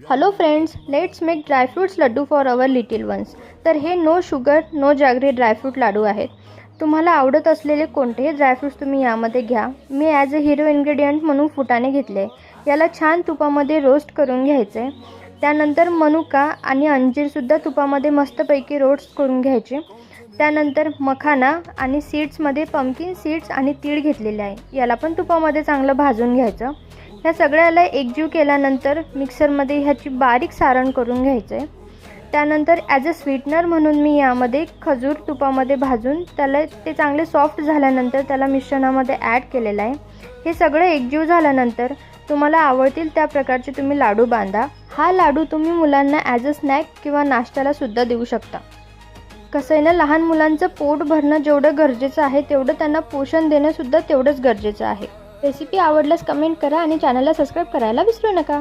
Hello friends, let's make dry fruits laddoo for our little ones. तर हे no sugar no jaggery dry fruit laddoo आहेत. तुम्हाला आवडत असलेले कोणतेही ड्रायफ्रूट्स तुम्ही यामध्ये घ्या. मी ॲज अ हिरो इन्ग्रेडियंट म्हणून फुटाणे घेतले. याला छान तुपामध्ये रोस्ट करून घ्यायचे. त्यानंतर मनुका आणि अंजीरसुद्धा तुपामध्ये मस्तपैकी रोस्ट करून घ्यायचे. त्यानंतर मखाना आणि सीड्समध्ये पंपकिन सीड्स आणि तीळ घेतलेले आहे. याला पण तुपामध्ये चांगलं भाजून घ्यायचं. ह्या सगळ्याला एकजीव केल्यानंतर मिक्सरमध्ये ह्याची बारीक सारण करून घ्यायचं आहे. त्यानंतर ॲज अ स्वीटनर म्हणून मी यामध्ये खजूर तुपामध्ये भाजून त्याला ते चांगले सॉफ्ट झाल्यानंतर त्याला मिश्रणामध्ये ॲड केलेलं आहे. हे सगळं एकजीव झाल्यानंतर तुम्हाला आवडतील त्या प्रकारचे तुम्ही लाडू बांधा. हा लाडू तुम्ही मुलांना ॲज अ स्नॅक किंवा नाश्त्यालासुद्धा देऊ शकता. कसं आहे ना, लहान मुलांचं पोट भरणं जेवढं गरजेचं आहे तेवढं त्यांना पोषण देणंसुद्धा तेवढंच गरजेचं आहे. रेसिपी आवडल्यास कमेंट करा आणि चॅनलला सबस्क्राईब करायला विसरू नका.